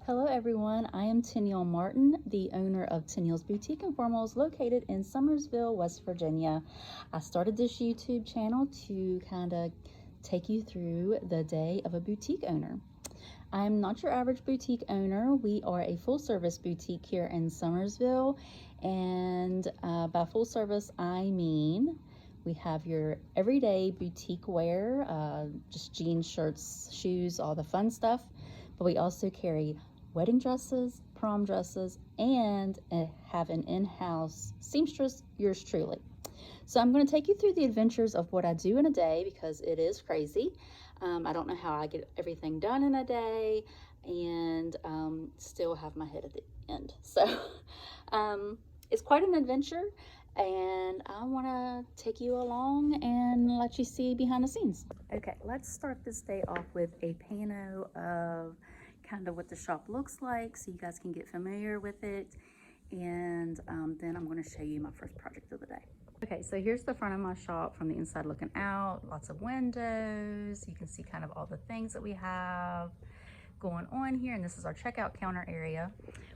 Hello everyone, I am Tenielle Martin, the owner of Tenielle's Boutique Informals located in Summersville, West Virginia. I started this YouTube channel to kind of take you through the day of a boutique owner. I am not your average boutique owner. We are a full service boutique here in Summersville, and by full service I mean we have your everyday boutique wear, just jeans, shirts, shoes, all the fun stuff, but we also carry wedding dresses, prom dresses, and have an in-house seamstress, yours truly. So I'm going to take you through the adventures of what I do in a day because it is crazy. I don't know how I get everything done in a day and still have my head at the end. So it's quite an adventure, and I want to take you along and let you see behind the scenes. Okay, let's start this day off with a pano of kind of what the shop looks like so you guys can get familiar with it, and then I'm going to show you my first project of the day. Okay, so here's the front of my shop from the inside looking out. Lots of windows. You can see kind of all the things that we have going on here, and this is our checkout counter area,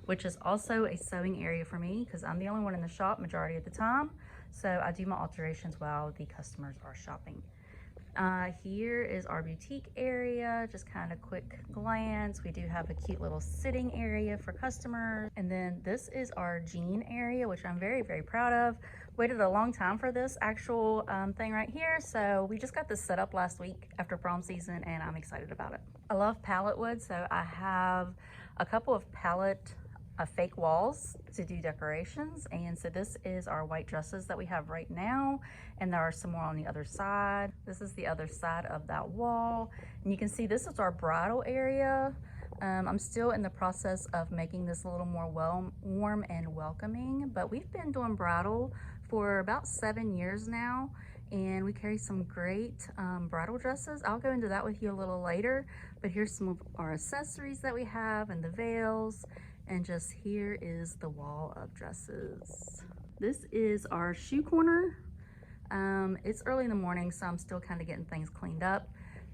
which is also a sewing area for me because I'm the only one in the shop majority of the time, so I do my alterations while the customers are shopping. Here is our boutique area, just kind of quick glance. We do have a cute little sitting area for customers. And then this is our jean area, which I'm very, very proud of. Waited a long time for this actual thing right here. So we just got this set up last week after prom season, and I'm excited about it. I love pallet wood, so I have a couple of pallet fake walls to do decorations, and so this is our white dresses that we have right now, and there are some more on the other side. This is the other side of that wall, and you can see this is our bridal area. I'm still in the process of making this a little more warm and welcoming, but we've been doing bridal for about 7 years now, and we carry some great bridal dresses. I'll go into that with you a little later, but here's some of our accessories that we have and the veils. And just here is the wall of dresses. This is our shoe corner. It's early in the morning, so I'm still kind of getting things cleaned up,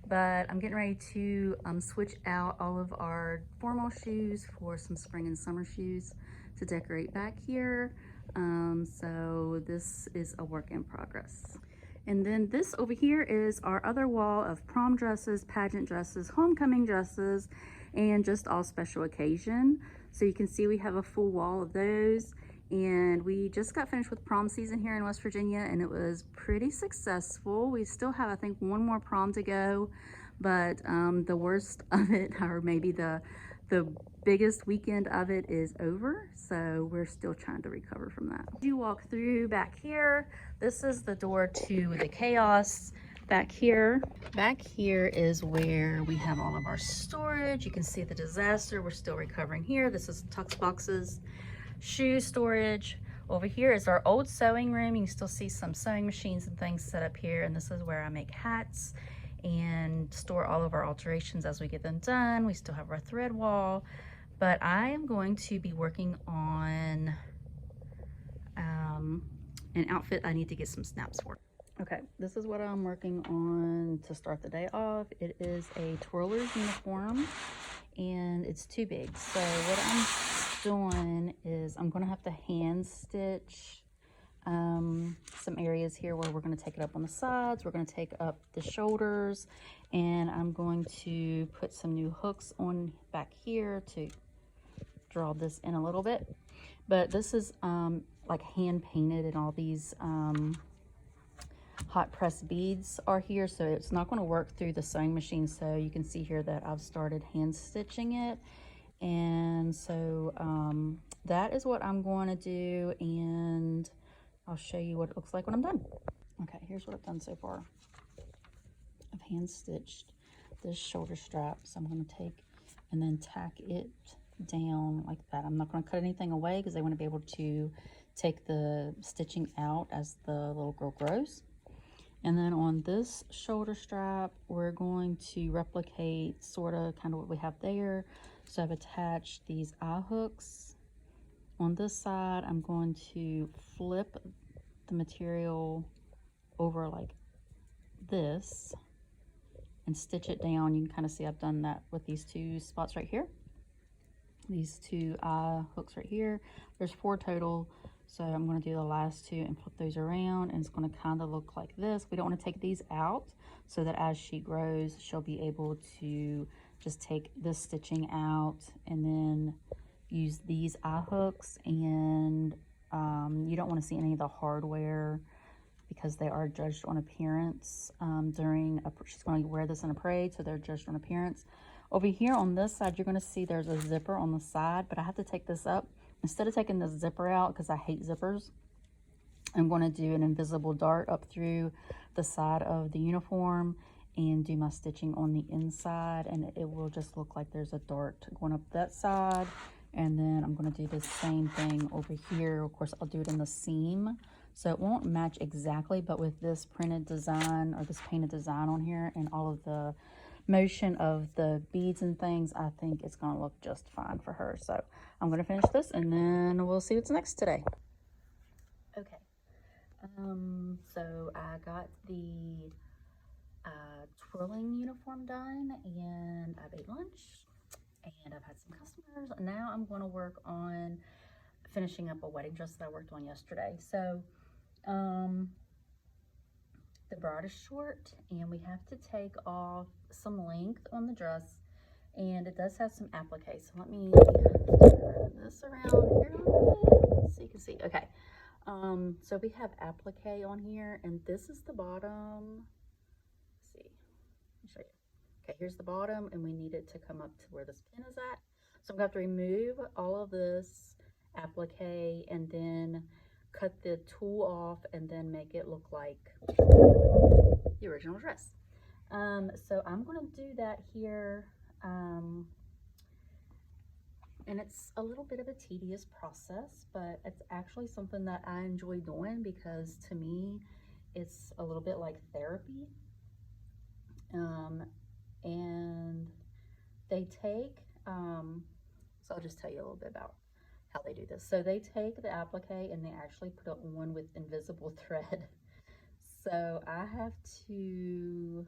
but I'm getting ready to switch out all of our formal shoes for some spring and summer shoes to decorate back here. So this is a work in progress. And then this over here is our other wall of prom dresses, pageant dresses, homecoming dresses, and just all special occasion. So you can see we have a full wall of those, and we just got finished with prom season here in West Virginia, and it was pretty successful. We still have, I think, one more prom to go, but the worst of it, or maybe the biggest weekend of it, is over, so we're still trying to recover from that. You walk through back here. This is the door to the chaos. Back here is where we have all of our storage. You can see the disaster. We're still recovering here. This is tux boxes, shoe storage. Over here is our old sewing room. You can still see some sewing machines and things set up here, and this is where I make hats and store all of our alterations as we get them done. We still have our thread wall, but I am going to be working on an outfit I need to get some snaps for. Okay, this is what I'm working on to start the day off. It is a twirler's uniform, and it's too big. So what I'm doing is I'm going to have to hand stitch some areas here where we're going to take it up on the sides. We're going to take up the shoulders, and I'm going to put some new hooks on back here to draw this in a little bit. But this is like hand painted, and all these hot press beads are here, so it's not going to work through the sewing machine. So you can see here that I've started hand stitching it, and so that is what I'm going to do, and I'll show you what it looks like when I'm done. Okay, here's what I've done so far. I've hand stitched this shoulder strap, so I'm going to take and then tack it down like that. I'm not going to cut anything away because I want to be able to take the stitching out as the little girl grows. And then on this shoulder strap, we're going to replicate sort of kind of what we have there. So I've attached these eye hooks. On this side, I'm going to flip the material over like this and stitch it down. You can kind of see I've done that with these two spots right here. these two eye hooks right here. There's 4 total, so I'm going to do the last 2 and flip those around, and it's going to kind of look like this. We don't want to take these out, so that as she grows, she'll be able to just take this stitching out and then use these eye hooks. And you don't want to see any of the hardware because they are judged on appearance. She's going to wear this in a parade, so they're judged on appearance. Over here on this side, you're going to see there's a zipper on the side, but I have to take this up. Instead of taking the zipper out, because I hate zippers, I'm going to do an invisible dart up through the side of the uniform and do my stitching on the inside, and it will just look like there's a dart going up that side. And then I'm going to do the same thing over here. Of course, I'll do it in the seam, so it won't match exactly, but with this printed design or this painted design on here and all of the motion of the beads and things, I think it's going to look just fine for her. So I'm going to finish this and then we'll see what's next today. Okay, so I got the twirling uniform done, and I've ate lunch and I've had some customers. Now I'm going to work on finishing up a wedding dress that I worked on yesterday. So the bride is short and we have to take off some length on the dress, and it does have some applique. So let me turn this around here so you can see. Okay, so we have applique on here, and this is the bottom. Let's see, let me show you. Okay, here's the bottom, and we need it to come up to where this pin is at. So I'm going to have to remove all of this applique and then cut the tulle off and then make it look like the original dress. So I'm going to do that here, and it's a little bit of a tedious process, but it's actually something that I enjoy doing because to me it's a little bit like therapy. And they take, so I'll just tell you a little bit about how they do this. So they take the applique and they actually put it on with invisible thread. So I have to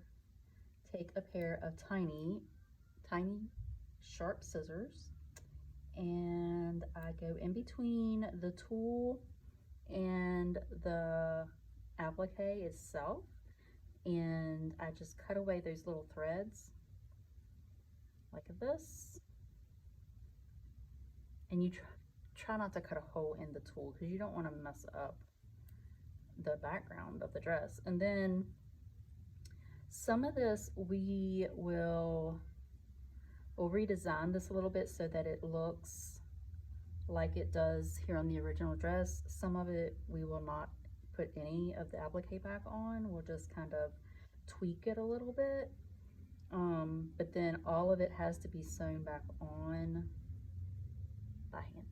take a pair of tiny sharp scissors, and I go in between the tulle and the applique itself, and I just cut away those little threads like this. And you try not to cut a hole in the tulle because you don't want to mess up the background of the dress. And then some of this we'll redesign this a little bit so that it looks like it does here on the original dress. Some of it we will not put any of the applique back on. We'll just kind of tweak it a little bit. But then all of it has to be sewn back on by hand.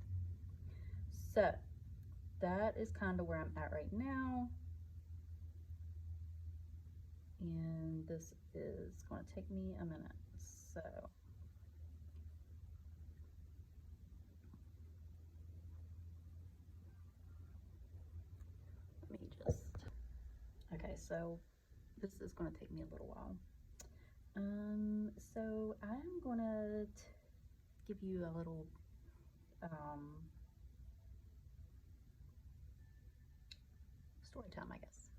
So that is kind of where I'm at right now. And this is going to take me a minute. So let me just, okay, so this is going to take me a little while. So I'm going to give you a little story time, I guess,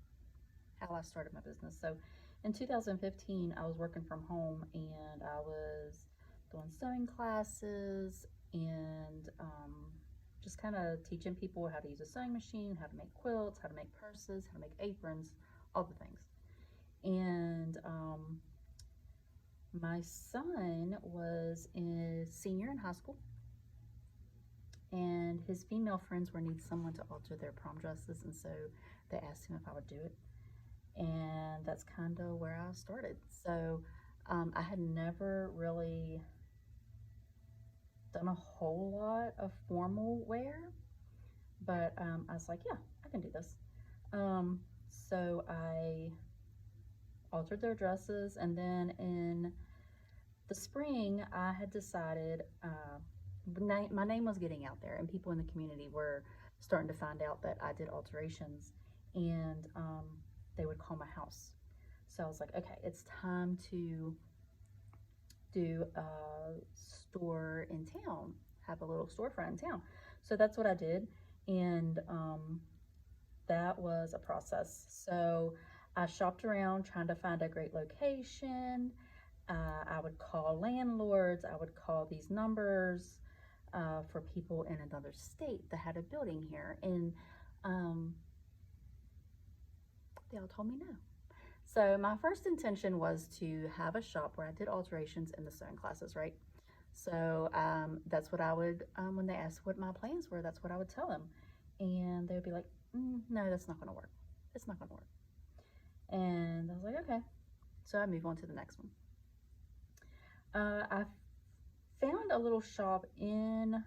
how I started my business. So in 2015, I was working from home and I was doing sewing classes and just kind of teaching people how to use a sewing machine, how to make quilts, how to make purses, how to make aprons, all the things. And my son was a senior in high school, and his female friends were needing someone to alter their prom dresses, and so they asked him if I would do it. And that's kind of where I started. So I had never really done a whole lot of formal wear, but I was like, yeah, I can do this. So I altered their dresses, and then in the spring I had decided my name was getting out there and people in the community were starting to find out that I did alterations, and they would call my house. So I was like, okay, it's time to do a store in town. have a little storefront in town. So that's what I did. And that was a process. So I shopped around trying to find a great location. I would call landlords. I would call these numbers for people in another state that had a building here. And they all told me no. So my first intention was to have a shop where I did alterations in the sewing classes, right? So that's what I would, when they asked what my plans were, that's what I would tell them. And they would be like, no, that's not gonna work. It's not gonna work. And I was like, okay. So I move on to the next one. I found a little shop in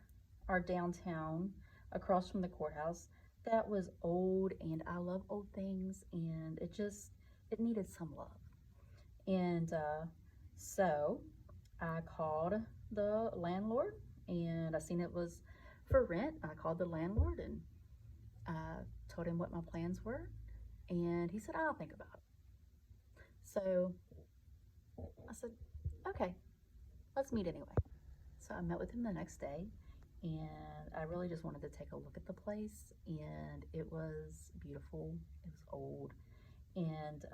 our downtown across from the courthouse that was old, and I love old things, and it needed some love. And so I called the landlord, and I seen it was for rent. I called the landlord and told him what my plans were, and he said, I'll think about it. So I said, okay, let's meet anyway. So I met with him the next day, and I really just wanted to take a look at the place, and it was beautiful. It was old. And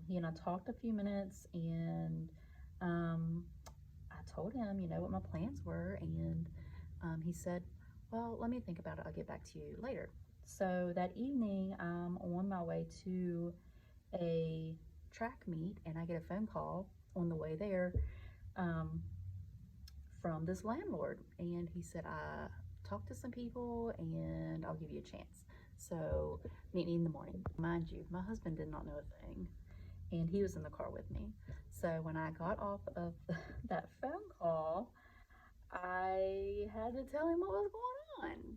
he and I talked a few minutes, and I told him, what my plans were, and he said, well, let me think about it. I'll get back to you later. So that evening, I'm on my way to a track meet, and I get a phone call on the way there from this landlord, and he said, I talked to some people, and I'll give you a chance. So meet me in the morning. Mind you, my husband did not know a thing, and he was in the car with me. So when I got off of that phone call, I had to tell him what was going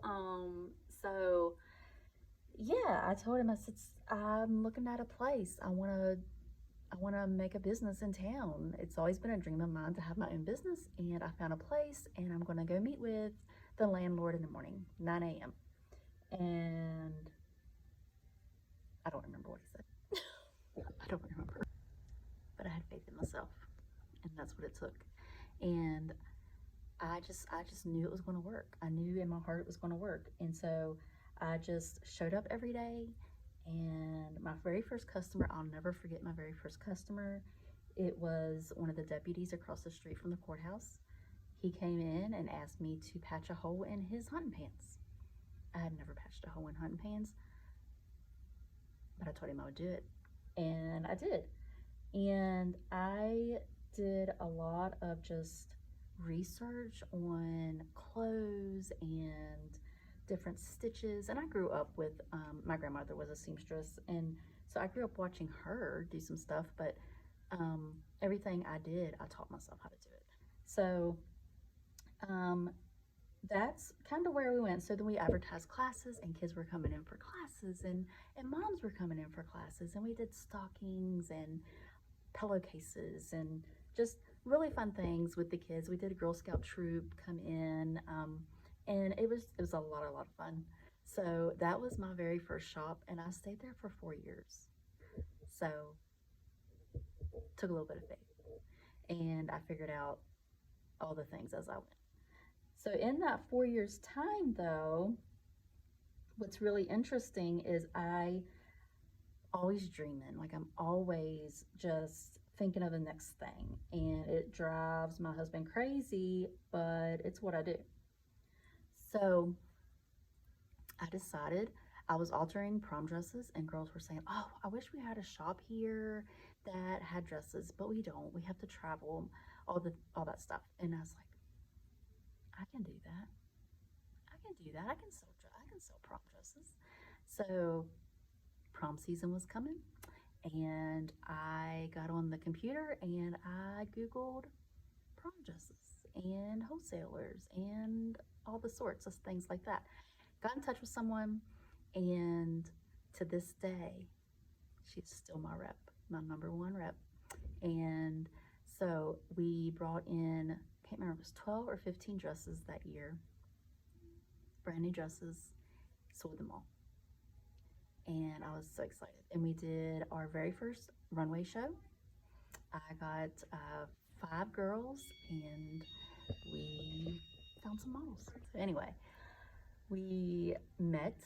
on. So yeah, I told him, I said, I'm looking at a place. I want to make a business in town. It's always been a dream of mine to have my own business, and I found a place, and I'm going to go meet with the landlord in the morning, 9 a.m. And I don't remember what he said. I don't remember. But I had faith in myself, and that's what it took. And I just knew it was going to work. I knew in my heart it was going to work. And so I just showed up every day. And my very first customer, I'll never forget my very first customer. It was one of the deputies across the street from the courthouse. He came in and asked me to patch a hole in his hunting pants. I had never patched a hole in hunting pants, but I told him I would do it, and I did. And I did a lot of just research on clothes and different stitches. And I grew up with, my grandmother was a seamstress, and so I grew up watching her do some stuff, but everything I did, I taught myself how to do it. So that's kind of where we went. So then we advertised classes, and kids were coming in for classes, and moms were coming in for classes, and we did stockings and pillowcases and just really fun things with the kids. We did a Girl Scout troop come in, and it was a lot of fun. So that was my very first shop, and I stayed there for 4 years. So took a little bit of faith, and I figured out all the things as I went. So in that 4 years time though, what's really interesting is I always dreaming. Like, I'm always just thinking of the next thing, and it drives my husband crazy, but it's what I do. So I decided, I was altering prom dresses, and girls were saying, oh, I wish we had a shop here that had dresses, but we don't. We have to travel, all that stuff. And I was like, I can do that. I can do that. I can sell prom dresses. So prom season was coming, and I got on the computer and I Googled prom dresses and wholesalers and all the sorts of things like that. Got in touch with someone, and to this day, she's still my rep, my #1 rep. And so we brought in, I can't remember, it was 12 or 15 dresses that year, brand new dresses, sold them all. And I was so excited. And we did our very first runway show. I got 5 girls, and we found some models. So anyway, we met,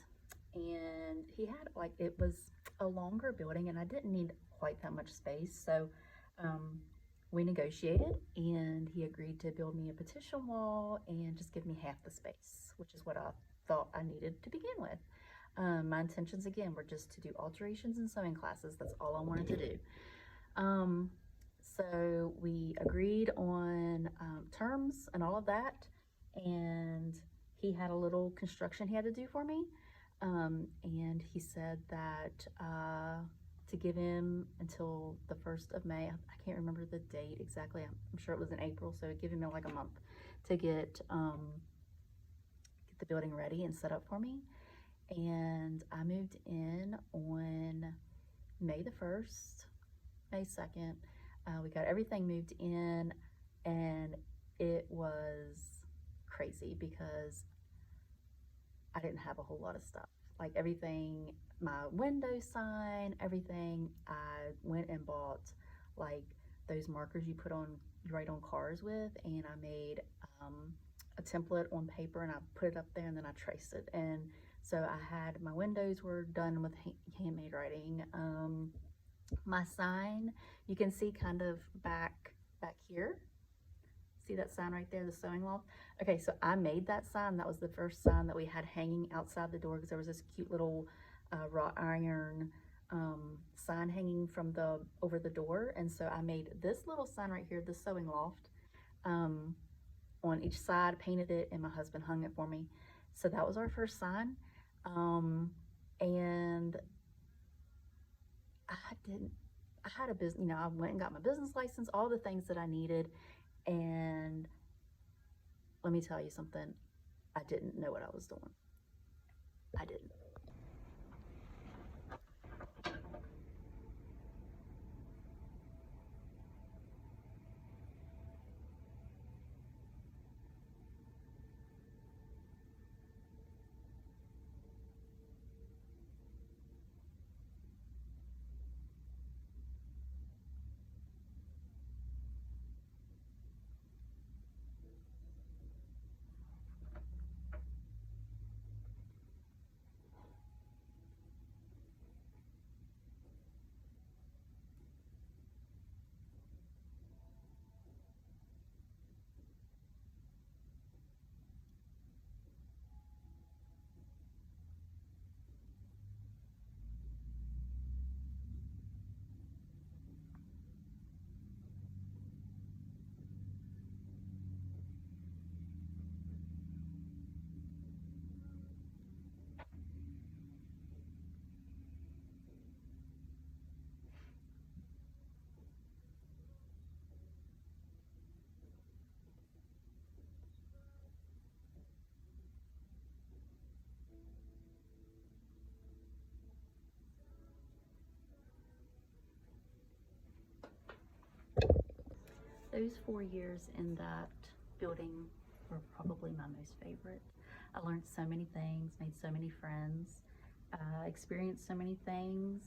and he had, like, it was a longer building and I didn't need quite that much space. So we negotiated, and he agreed to build me a partition wall and just give me half the space, which is what I thought I needed to begin with. My intentions, again, were just to do alterations and sewing classes. That's all I wanted to do. So we agreed on terms and all of that, and he had a little construction he had to do for me, and he said that to give him until the 1st of May. I can't remember the date exactly. I'm sure it was in April, so give him like a month to get the building ready and set up for me. And I moved in on May the 1st, May 2nd. We got everything moved in, and it was crazy because I didn't have a whole lot of stuff. Like everything, my window sign, everything, I went and bought like those markers you write on cars with, and I made a template on paper, and I put it up there, and then I traced it. And so I had, my windows were done with handmade writing. My sign, you can see kind of back here. See that sign right there, the sewing loft? Okay, so I made that sign. That was the first sign that we had hanging outside the door, because there was this cute little wrought iron sign hanging from over the door. And so I made this little sign right here, the sewing loft, on each side, painted it, and my husband hung it for me. So that was our first sign. And I had a business, I went and got my business license, all the things that I needed. And let me tell you something, I didn't know what I was doing. I didn't. Those 4 years in that building were probably my most favorite. I learned so many things, made so many friends, experienced so many things,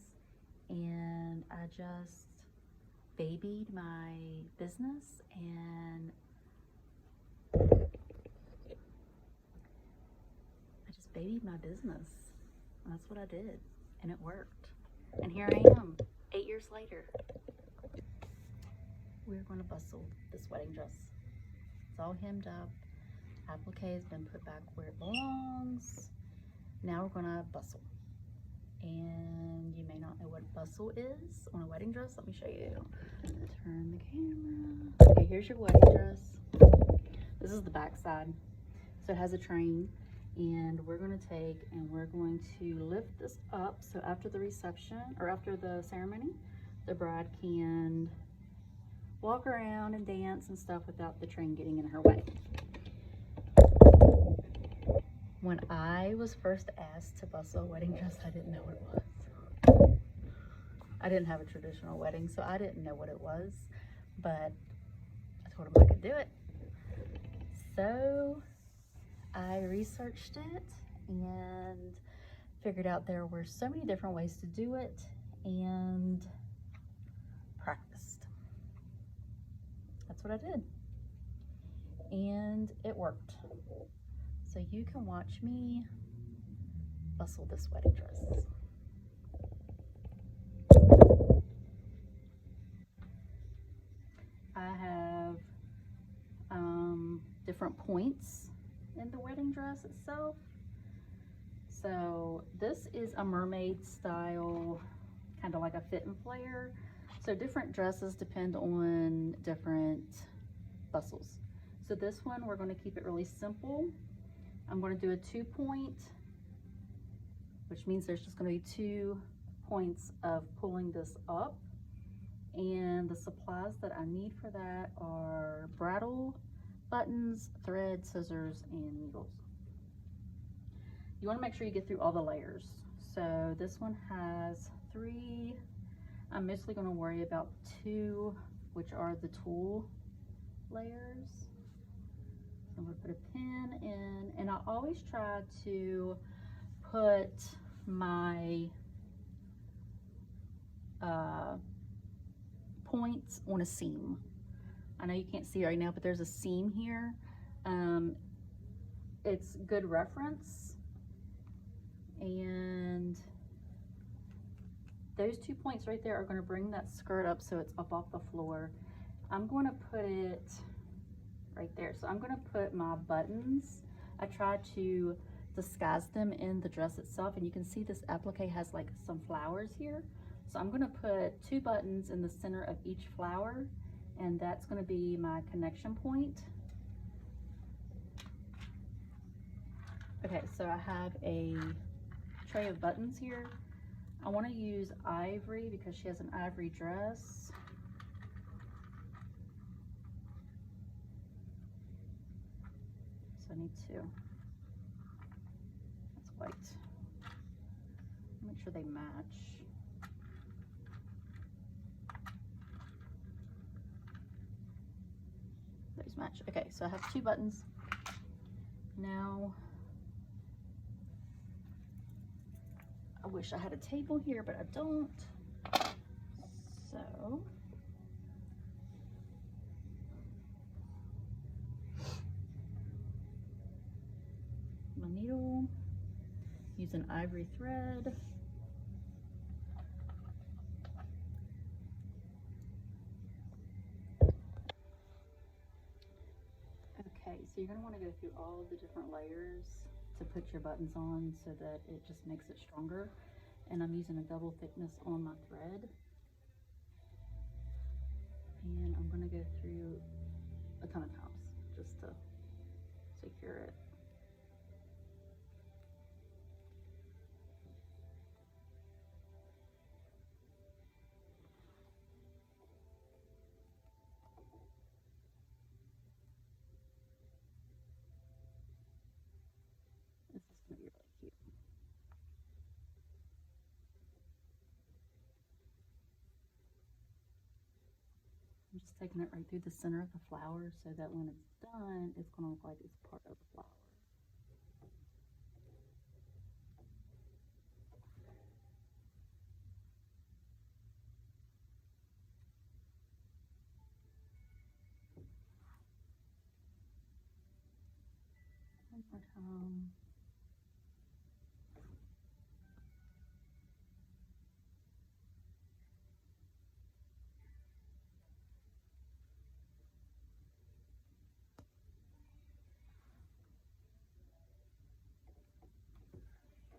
and I just babied my business, and And that's what I did, and it worked. And here I am, 8 years later. We're going to bustle this wedding dress. It's all hemmed up. Applique has been put back where it belongs. Now we're going to bustle. And you may not know what bustle is on a wedding dress. Let me show you. Turn the camera. Okay, here's your wedding dress. This is the back side. So it has a train, and we're going to take and we're going to lift this up. So after the reception, or after the ceremony, the bride can walk around and dance and stuff without the train getting in her way. When I was first asked to bustle a wedding dress, I didn't know what it was. I didn't have a traditional wedding, so I didn't know what it was, but I told him I could do it. So I researched it and figured out there were so many different ways to do it, and practiced. That's what I did. and it worked. So you can watch me bustle this wedding dress. I have different points in the wedding dress itself. So this is a mermaid style, kind of like a fit and flare. So different dresses depend on different bustles. So this one, we're going to keep it really simple. I'm going to do a 2-point, which means there's just going to be 2 points of pulling this up. And the supplies that I need for that are bradawl, buttons, thread, scissors, and needles. You want to make sure you get through all the layers. So this one has 3. I'm mostly going to worry about 2, which are the tulle layers. So I'm going to put a pin in, and I always try to put my points on a seam. I know you can't see right now, but there's a seam here. It's good reference, and those 2 points right there are going to bring that skirt up so it's up off the floor. I'm going to put it right there. So I'm going to put my buttons. I try to disguise them in the dress itself, and you can see this applique has like some flowers here. So I'm going to put 2 buttons in the center of each flower, and that's going to be my connection point. Okay, so I have a tray of buttons here. I want to use ivory because she has an ivory dress. So I need 2. That's white. Make sure they match. Those match. Okay, so I have 2 buttons. Now, I wish I had a table here, but I don't. So, my needle, use an ivory thread. Okay, so you're going to want to go through all of the different layers to put your buttons on so that it just makes it stronger. And I'm using a double thickness on my thread. And I'm going to go through a ton of times just to secure it. This is going to be really cute. I'm just taking it right through the center of the flower so that when it's done, it's going to look like it's part of the flower. One more time.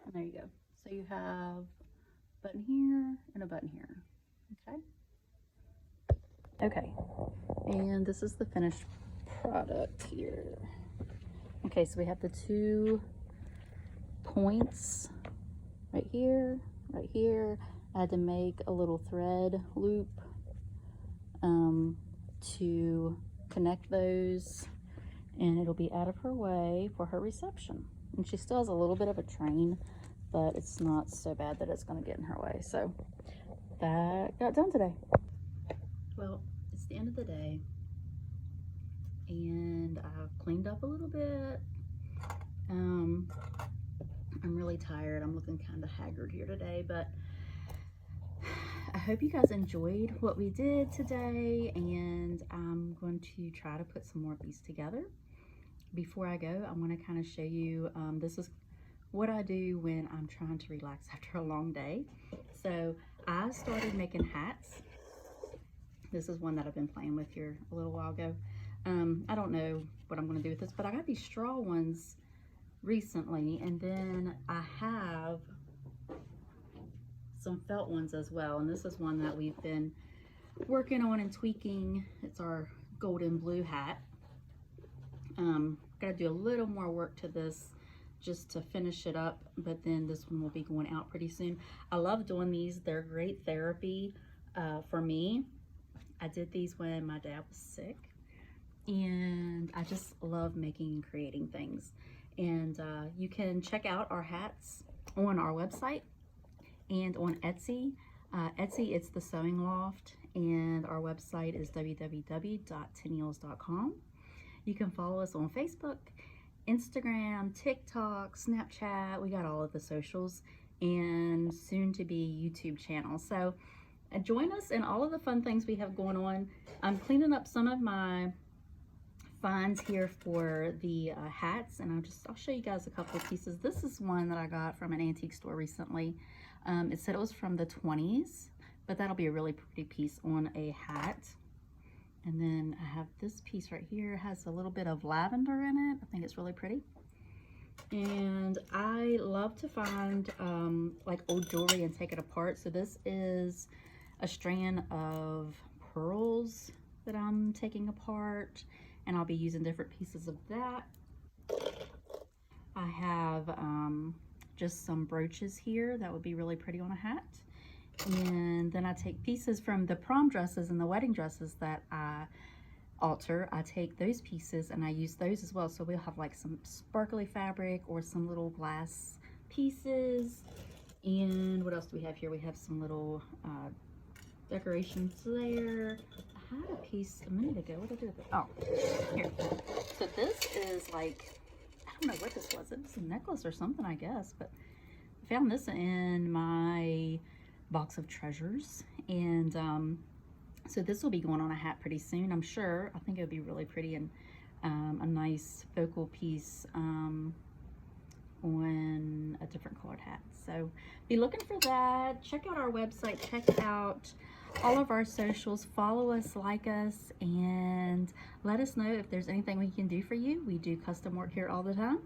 And there you go. So you have a button here and a button here. Okay. Okay. And this is the finished product here. Okay, so we have the 2 points right here, right here. I had to make a little thread loop to connect those, and it'll be out of her way for her reception. And she still has a little bit of a train, but it's not so bad that it's going to get in her way. So that got done today. Well, it's the end of the day, and I've cleaned up a little bit. I'm really tired. I'm looking kind of haggard here today, but I hope you guys enjoyed what we did today, and I'm going to try to put some more of these together. Before I go, I want to kind of show you, this is what I do when I'm trying to relax after a long day. So I started making hats. This is one that I've been playing with here a little while ago. I don't know what I'm going to do with this, but I got these straw ones recently, and then I have some felt ones as well, and this is one that we've been working on and tweaking. It's our golden blue hat. Gotta do a little more work to this just to finish it up, but then this one will be going out pretty soon. I love doing these. They're great therapy for me. I did these when my dad was sick, and I just love making and creating things. And you can check out our hats on our website and on Etsy. Etsy, it's The Sewing Loft, and our website is www.tenniels.com. You can follow us on Facebook, Instagram, TikTok, Snapchat. We got all of the socials, and soon to be YouTube channel. So join us in all of the fun things we have going on. I'm cleaning up some of my finds here for the hats, and I'll show you guys a couple of pieces. This is one that I got from an antique store recently. It said it was from the 20s, but that'll be a really pretty piece on a hat. And then I have this piece right here. It has a little bit of lavender in it. I think it's really pretty. And I love to find like old jewelry and take it apart. So this is a strand of pearls that I'm taking apart, and I'll be using different pieces of that. I have just some brooches here that would be really pretty on a hat. And then I take pieces from the prom dresses and the wedding dresses that I alter. I take those pieces and I use those as well. So we'll have like some sparkly fabric or some little glass pieces. And what else do we have here? We have some little decorations there. I had a piece a minute ago. What did I do with it? Oh, here. So this is like, I don't know what this was. It was a necklace or something, I guess. But I found this in my box of treasures. And so this will be going on a hat pretty soon, I'm sure. I think it would be really pretty, and a nice focal piece on a different colored hat. So be looking for that. Check out our website. Check out all of our socials. Follow us, like us, and let us know if there's anything we can do for you. We do custom work here all the time,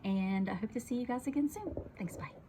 and I hope to see you guys again soon. Thanks, bye.